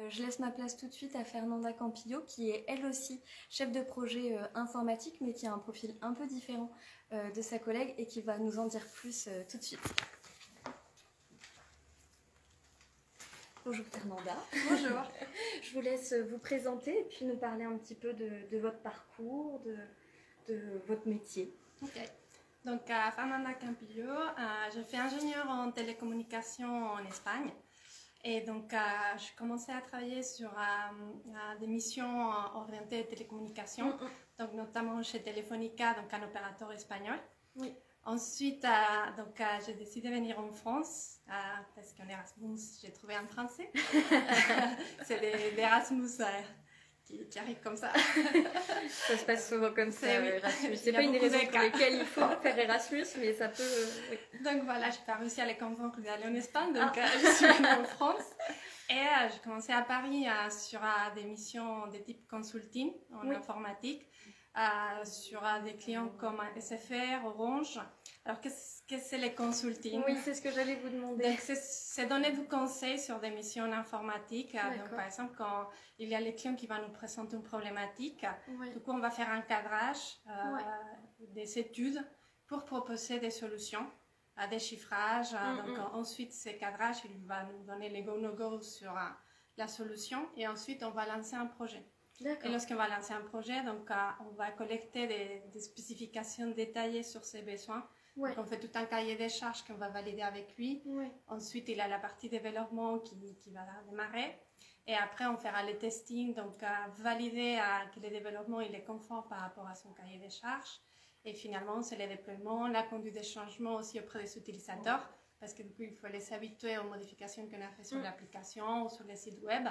Je laisse ma place tout de suite à Fernanda Campillo, qui est elle aussi chef de projet informatique, mais qui a un profil un peu différent de sa collègue et qui va nous en dire plus tout de suite. Bonjour Fernanda. Bonjour. Je vous laisse vous présenter et puis nous parler un petit peu de votre parcours, de votre métier. Ok. Donc, Fernanda Campillo, je fais ingénieur en télécommunications en Espagne. Et donc, je commençais à travailler sur des missions orientées télécommunications, donc notamment chez Telefónica, donc un opérateur espagnol. Oui. Ensuite, j'ai décidé de venir en France parce qu'en Erasmus, j'ai trouvé un Français. C'est l'Erasmus qui arrive comme ça. Ça se passe souvent comme ça, oui. Erasmus. C'est pas une des raisons pour lesquelles il faut faire Erasmus, mais ça peut... oui. Donc voilà, j'ai pas réussi à les convaincre d'aller en Espagne, donc je suis venue en France. Et j'ai commencé à Paris sur des missions de type consulting en informatique, sur des clients comme SFR, Orange. Alors, qu'est-ce que c'est les consulting? Oui, c'est ce que j'allais vous demander. Donc, c'est donner du conseil sur des missions informatiques. Donc, par exemple, quand il y a les clients qui vont nous présenter une problématique, du coup, on va faire un cadrage des études pour proposer des solutions, des chiffrages. Donc, ensuite, ces cadrages, il va nous donner les go-no-go sur la solution et ensuite, on va lancer un projet. Et lorsqu'on va lancer un projet, donc, on va collecter des spécifications détaillées sur ses besoins. Donc, on fait tout un cahier des charges qu'on va valider avec lui. Ensuite, il a la partie développement qui va démarrer. Et après, on fera les testing, donc valider que le développement il est conforme par rapport à son cahier des charges. Et finalement, c'est les déploiements, la conduite des changements aussi auprès des utilisateurs. Parce que du coup, il faut les habituer aux modifications qu'on a fait sur l'application ou sur les sites web.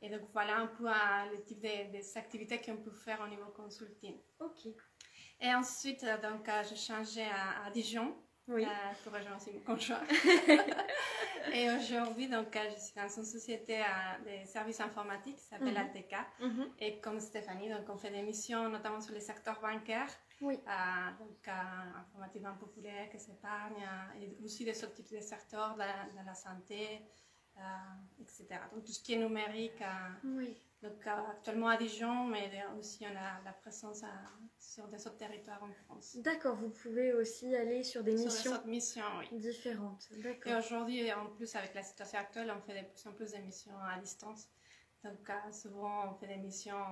Et donc, voilà un peu le type des activités qu'on peut faire au niveau consulting. Ok. Et ensuite, donc, j'ai changé à Dijon pour rejoindre aussi mon conjoint. Et aujourd'hui, donc, je suis dans une société de services informatiques qui s'appelle ATK. Et comme Stéphanie, donc, on fait des missions notamment sur les secteurs bancaires. Donc, informatique populaire, caisse épargne, et aussi des autres types de secteurs dans la santé, etc. Donc, tout ce qui est numérique. Donc, actuellement à Dijon, mais aussi on a la présence sur des autres territoires en France. D'accord, vous pouvez aussi aller sur des missions, différentes. Et aujourd'hui, en plus, avec la situation actuelle, on fait de plus en plus d'émissions à distance. Donc, souvent, on fait des missions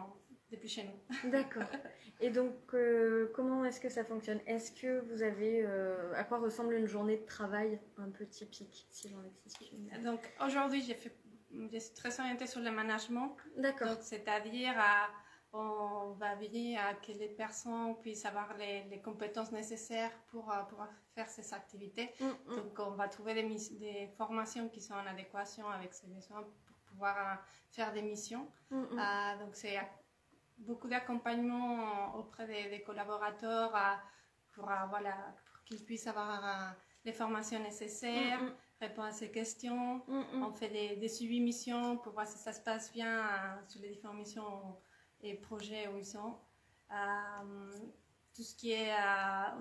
depuis chez nous. D'accord. Et donc, comment est-ce que ça fonctionne? Est-ce que vous avez... à quoi ressemble une journée de travail un peu typique, s'il en existe une? Donc, aujourd'hui, je suis très orientée sur le management. D'accord. Donc, c'est-à-dire, on va veiller à que les personnes puissent avoir les compétences nécessaires pour pouvoir faire ces activités. Donc, on va trouver des formations qui sont en adéquation avec ces besoins pour pouvoir faire des missions. Donc, c'est beaucoup d'accompagnement auprès des collaborateurs pour qu'ils puissent avoir les formations nécessaires, répondre à ces questions. On fait des suivis missions pour voir si ça se passe bien sur les différentes missions et projets où ils sont. Tout ce qui est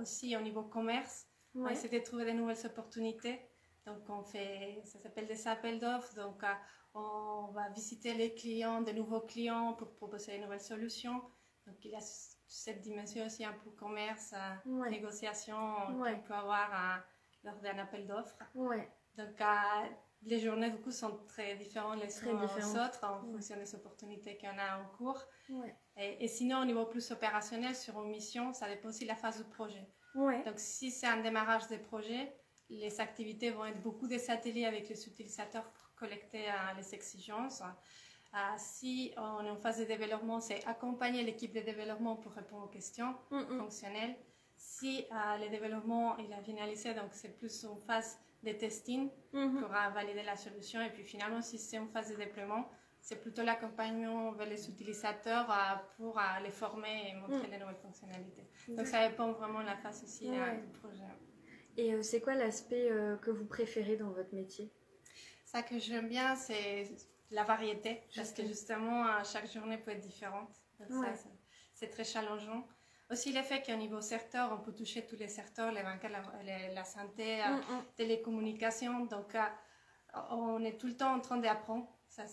aussi au niveau commerce, on essaie de trouver de nouvelles opportunités. Donc, ça s'appelle des appels d'offres. Donc, on va visiter les clients, de nouveaux clients pour proposer de nouvelles solutions. Donc, il y a cette dimension aussi un peu commerce, négociation qu'on peut avoir lors d'un appel d'offres. Donc, les journées, du coup, sont très différentes les unes aux autres en fonction des opportunités qu'on a en cours. Et sinon, au niveau plus opérationnel, sur une mission, ça dépend aussi de la phase du projet. Donc, si c'est un démarrage des projets, les activités vont être beaucoup des ateliers avec les utilisateurs pour collecter les exigences. Si on est en phase de développement, c'est accompagner l'équipe de développement pour répondre aux questions fonctionnelles. Si le développement il a finalisé, donc c'est plus en phase de testing pour valider la solution. Et puis finalement, si c'est en phase de déploiement, c'est plutôt l'accompagnement vers les utilisateurs pour les former et montrer les nouvelles fonctionnalités. Donc ça dépend vraiment de la phase aussi du projet. Et c'est quoi l'aspect que vous préférez dans votre métier? Ça que j'aime bien, c'est la variété, parce que justement, chaque journée peut être différente. Donc c'est très challengeant. Aussi le fait qu'au niveau secteur, on peut toucher tous les secteurs, les banques, la santé, télécommunications. Donc on est tout le temps en train d'apprendre. Ça,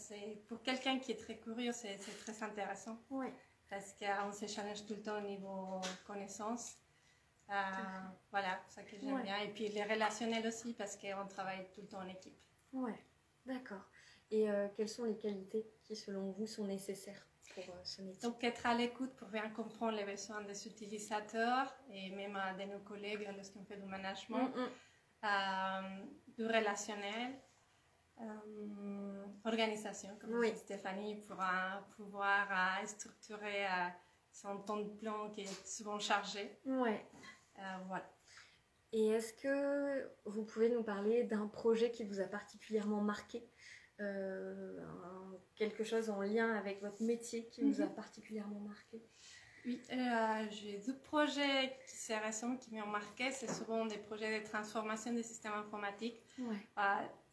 pour quelqu'un qui est très curieux, c'est très intéressant. Ouais. Parce qu'on se challenge tout le temps au niveau connaissance. Voilà, c'est ça que j'aime bien. Et puis les relationnels aussi, parce qu'on travaille tout le temps en équipe. Ouais, d'accord. Et quelles sont les qualités qui, selon vous, sont nécessaires pour ce métier? Donc, être à l'écoute pour bien comprendre les besoins des utilisateurs et même de nos collègues lorsqu'on fait du management, du relationnel, organisation, comme dit Stéphanie, pour pouvoir structurer son temps de plan qui est souvent chargé. Ouais. Voilà. Et est-ce que vous pouvez nous parler d'un projet qui vous a particulièrement marqué, quelque chose en lien avec votre métier qui vous a particulièrement marqué? Oui, j'ai deux projets récents qui m'ont marqué. C'est souvent des projets de transformation des systèmes informatiques. Ouais.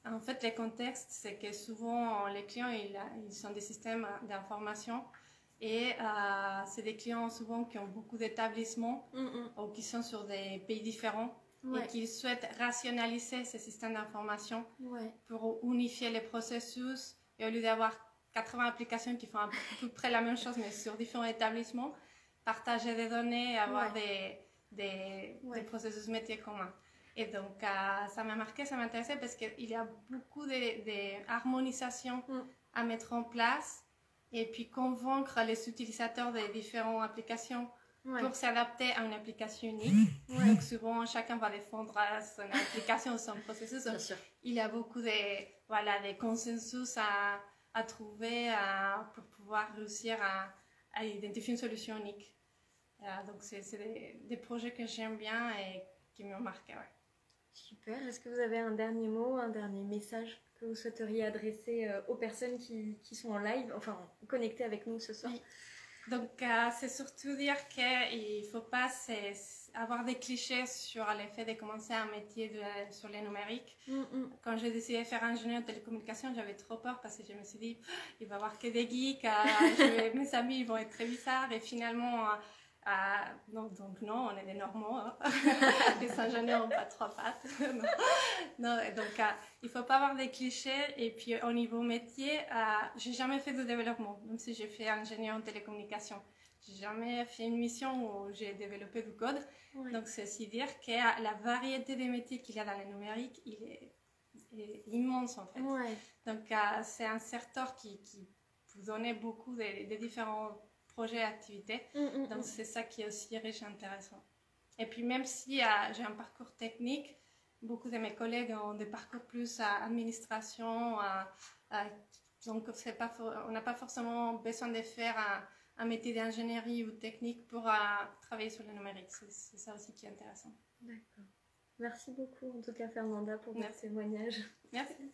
En fait, le contexte, c'est que souvent les clients, ils ont des systèmes d'information et c'est des clients souvent qui ont beaucoup d'établissements ou qui sont sur des pays différents et qui souhaitent rationaliser ces systèmes d'information pour unifier les processus et au lieu d'avoir 80 applications qui font à peu près la même chose mais sur différents établissements, partager des données et avoir des processus métiers communs. Et donc, ça m'a marqué, ça m'intéressait parce qu'il y a beaucoup d'harmonisation à mettre en place et puis convaincre les utilisateurs des différentes applications pour s'adapter à une application unique. Donc, souvent, chacun va défendre son application ou son processus. Donc, il y a beaucoup de consensus à trouver pour pouvoir réussir à identifier une solution unique. Donc, c'est des projets que j'aime bien et qui m'ont marqué. Ouais. Super. Est-ce que vous avez un dernier mot, un dernier message que vous souhaiteriez adresser aux personnes qui sont en live, enfin connectées avec nous ce soir? Oui. Donc, c'est surtout dire qu'il ne faut pas avoir des clichés sur le fait de commencer un métier sur les numériques. Quand j'ai décidé de faire ingénieur en télécommunication, j'avais trop peur parce que je me suis dit, il va y avoir que des geeks, mes amis ils vont être très bizarres et finalement... donc non, on est des normaux. Hein. Les ingénieurs n'ont pas trois pattes. non, donc il ne faut pas avoir des clichés. Et puis au niveau métier, je n'ai jamais fait de développement, même si j'ai fait ingénieur en télécommunication. Je n'ai jamais fait une mission où j'ai développé du code. Donc c'est aussi dire que la variété des métiers qu'il y a dans le numérique, il est immense en fait. Donc c'est un secteur qui vous donne beaucoup de différents projets et activités. Donc, c'est ça qui est aussi riche et intéressant. Et puis, même si j'ai un parcours technique, beaucoup de mes collègues ont des parcours plus à administration. Donc, on n'a pas forcément besoin de faire un métier d'ingénierie ou technique pour travailler sur le numérique. C'est ça aussi qui est intéressant. D'accord. Merci beaucoup, en tout cas, Fernanda, pour votre témoignage. Merci.